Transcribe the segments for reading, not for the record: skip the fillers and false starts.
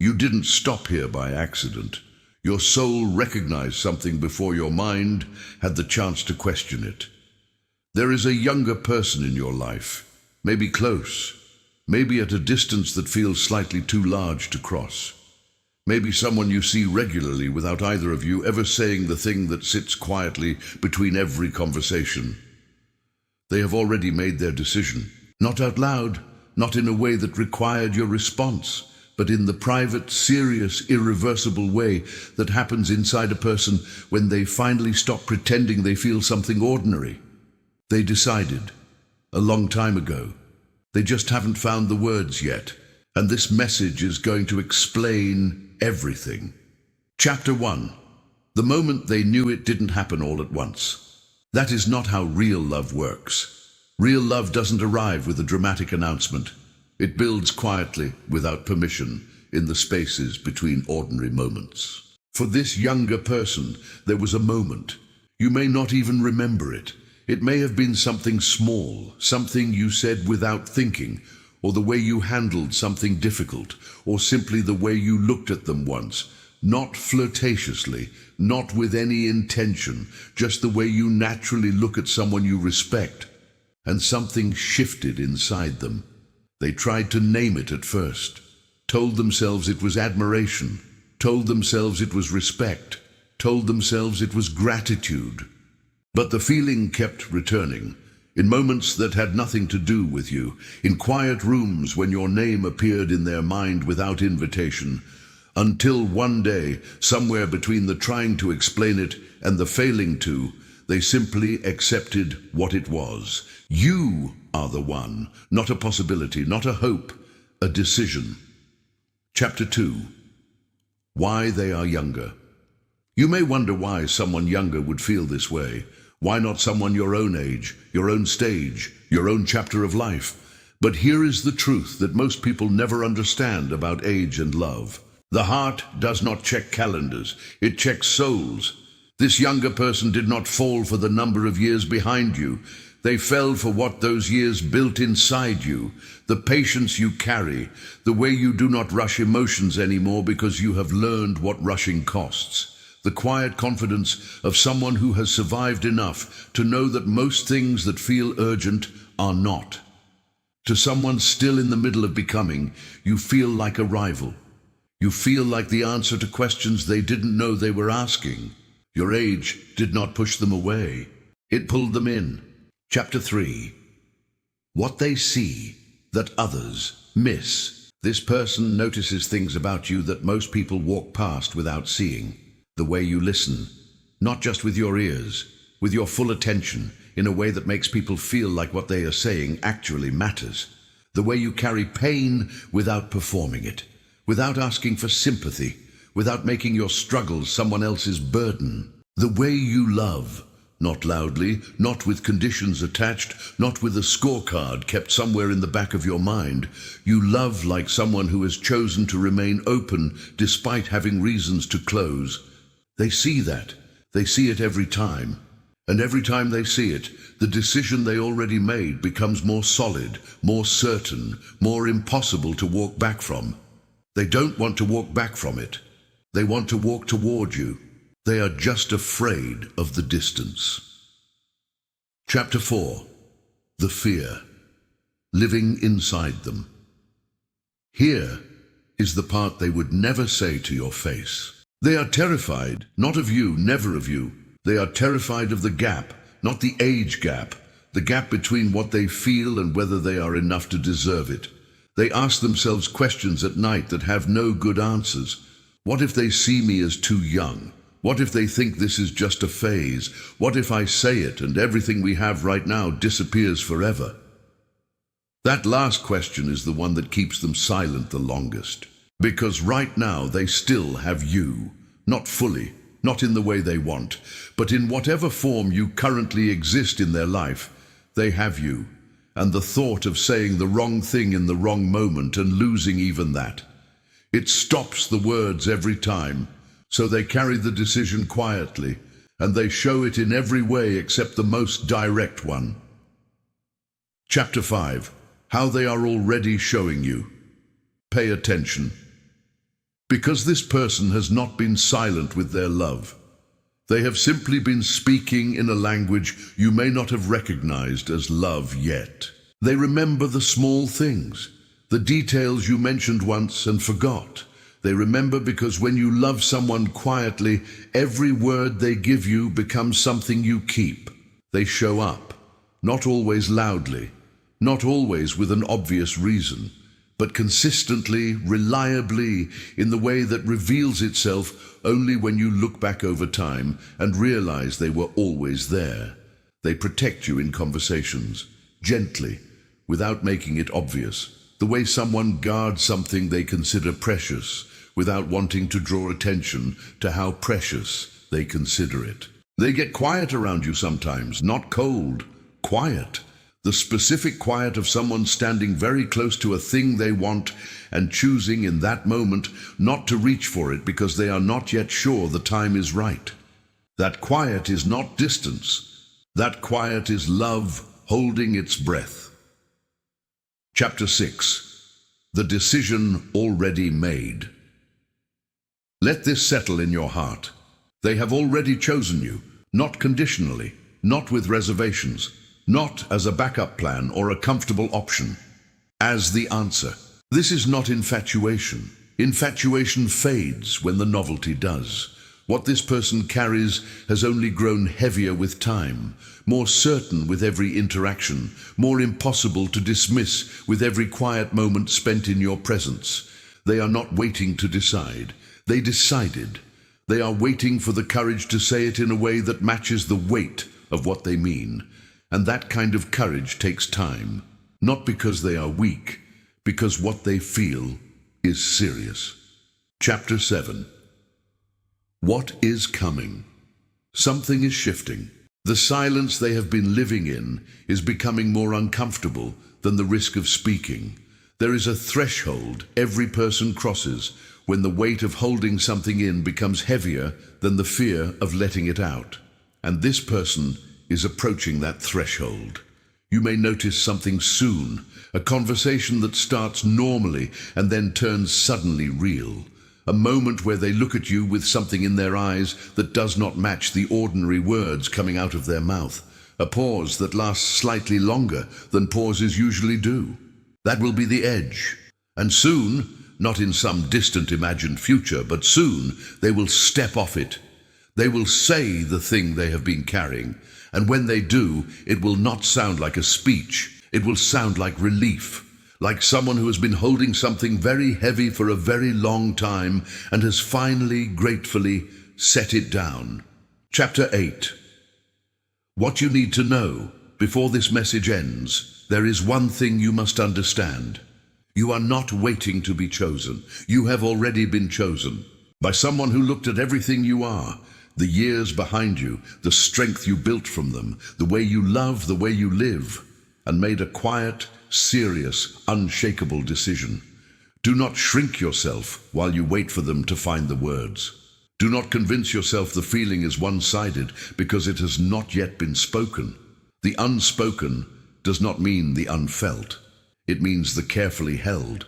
You didn't stop here by accident. Your soul recognized something before your mind had the chance to question it. There is a younger person in your life, maybe close, maybe at a distance that feels slightly too large to cross. Maybe someone you see regularly without either of you ever saying the thing that sits quietly between every conversation. They have already made their decision, not out loud, not in a way that required your response, but in the private, serious, irreversible way that happens inside a person when they finally stop pretending they feel something ordinary. They decided, a long time ago. They just haven't found the words yet, and this message is going to explain everything. Chapter 1. The moment they knew it didn't happen all at once. That is not how real love works. Real love doesn't arrive with a dramatic announcement. It builds quietly, without permission, in the spaces between ordinary moments. For this younger person, there was a moment. You may not even remember it. It may have been something small, something you said without thinking, or the way you handled something difficult, or simply the way you looked at them once. Not flirtatiously, not with any intention, just the way you naturally look at someone you respect. And something shifted inside them. They tried to name it at first, told themselves it was admiration, told themselves it was respect, told themselves it was gratitude. But the feeling kept returning, in moments that had nothing to do with you, in quiet rooms when your name appeared in their mind without invitation, until one day, somewhere between the trying to explain it and the failing to, they simply accepted what it was. You are the one, not a possibility, not a hope, a decision. Chapter 2. Why they are younger. You may wonder why someone younger would feel this way. Why not someone your own age, your own stage, your own chapter of life? But here is the truth that most people never understand about age and love. The heart does not check calendars, it checks souls. This younger person did not fall for the number of years behind you. They fell for what those years built inside you, the patience you carry, the way you do not rush emotions anymore because you have learned what rushing costs, the quiet confidence of someone who has survived enough to know that most things that feel urgent are not. To someone still in the middle of becoming, you feel like a rival. You feel like the answer to questions they didn't know they were asking. Your age did not push them away. It pulled them in. Chapter 3. What they see that others miss. This person notices things about you that most people walk past without seeing. The way you listen, not just with your ears, with your full attention, in a way that makes people feel like what they are saying actually matters. The way you carry pain without performing it, without asking for sympathy, without making your struggles someone else's burden. The way you love, not loudly, not with conditions attached, not with a scorecard kept somewhere in the back of your mind. You love like someone who has chosen to remain open despite having reasons to close. They see that. They see it every time. And every time they see it, the decision they already made becomes more solid, more certain, more impossible to walk back from. They don't want to walk back from it. They want to walk toward you. They are just afraid of the distance. Chapter 4. The fear. Living inside them. Here is the part they would never say to your face. They are terrified, not of you, never of you. They are terrified of the gap, not the age gap, the gap between what they feel and whether they are enough to deserve it. They ask themselves questions at night that have no good answers. What if they see me as too young? What if they think this is just a phase? What if I say it and everything we have right now disappears forever? That last question is the one that keeps them silent the longest. Because right now they still have you, not fully, not in the way they want, but in whatever form you currently exist in their life, they have you. And the thought of saying the wrong thing in the wrong moment and losing even that, it stops the words every time. So they carry the decision quietly, and they show it in every way except the most direct one. Chapter 5. How they are already showing you. Pay attention. Because this person has not been silent with their love. They have simply been speaking in a language you may not have recognized as love yet. They remember the small things, the details you mentioned once and forgot. They remember because when you love someone quietly, every word they give you becomes something you keep. They show up, not always loudly, not always with an obvious reason, but consistently, reliably, in the way that reveals itself only when you look back over time and realize they were always there. They protect you in conversations, gently, without making it obvious, the way someone guards something they consider precious, without wanting to draw attention to how precious they consider it. They get quiet around you sometimes, not cold, quiet. The specific quiet of someone standing very close to a thing they want and choosing in that moment not to reach for it because they are not yet sure the time is right. That quiet is not distance. That quiet is love holding its breath. Chapter 6. The decision already made. Let this settle in your heart. They have already chosen you, not conditionally, not with reservations, not as a backup plan or a comfortable option, as the answer. This is not infatuation. Infatuation fades when the novelty does. What this person carries has only grown heavier with time, more certain with every interaction, more impossible to dismiss with every quiet moment spent in your presence. They are not waiting to decide. They decided. They are waiting for the courage to say it in a way that matches the weight of what they mean. And that kind of courage takes time, not because they are weak, because what they feel is serious. Chapter 7. What is coming? Something is shifting. The silence they have been living in is becoming more uncomfortable than the risk of speaking. There is a threshold every person crosses when the weight of holding something in becomes heavier than the fear of letting it out. And this person is approaching that threshold. You may notice something soon, a conversation that starts normally and then turns suddenly real. A moment where they look at you with something in their eyes that does not match the ordinary words coming out of their mouth. A pause that lasts slightly longer than pauses usually do. That will be the edge. And soon, not in some distant imagined future, but soon they will step off it. They will say the thing they have been carrying. And when they do, it will not sound like a speech. It will sound like relief, like someone who has been holding something very heavy for a very long time and has finally, gratefully set it down. Chapter 8. What you need to know before this message ends. There is one thing you must understand. You are not waiting to be chosen. You have already been chosen by someone who looked at everything you are. The years behind you, the strength you built from them, the way you love, the way you live, and made a quiet, serious, unshakable decision. Do not shrink yourself while you wait for them to find the words. Do not convince yourself the feeling is one-sided because it has not yet been spoken. The unspoken does not mean the unfelt. It means the carefully held.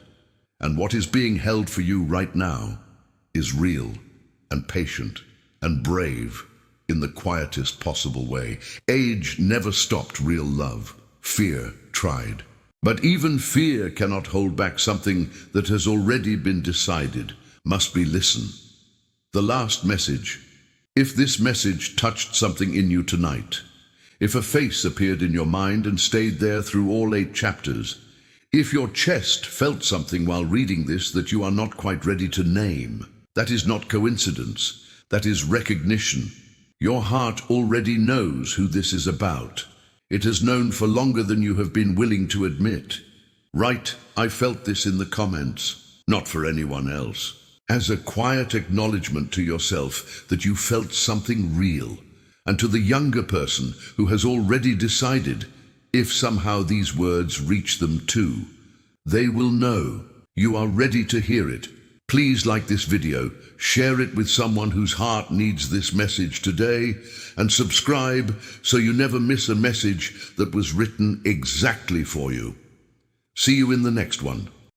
And what is being held for you right now is real and patient and brave in the quietest possible way. Age never stopped real love. Fear tried. But even fear cannot hold back something that has already been decided, must be listened. The last message. If this message touched something in you tonight, if a face appeared in your mind and stayed there through all 8 chapters, if your chest felt something while reading this that you are not quite ready to name, that is not coincidence. That is recognition. Your heart already knows who this is about. It has known for longer than you have been willing to admit. Write, "I felt this" in the comments, not for anyone else, as a quiet acknowledgement to yourself that you felt something real, and to the younger person who has already decided, if somehow these words reach them too, they will know you are ready to hear it. Please like this video, share it with someone whose heart needs this message today, and subscribe so you never miss a message that was written exactly for you. See you in the next one.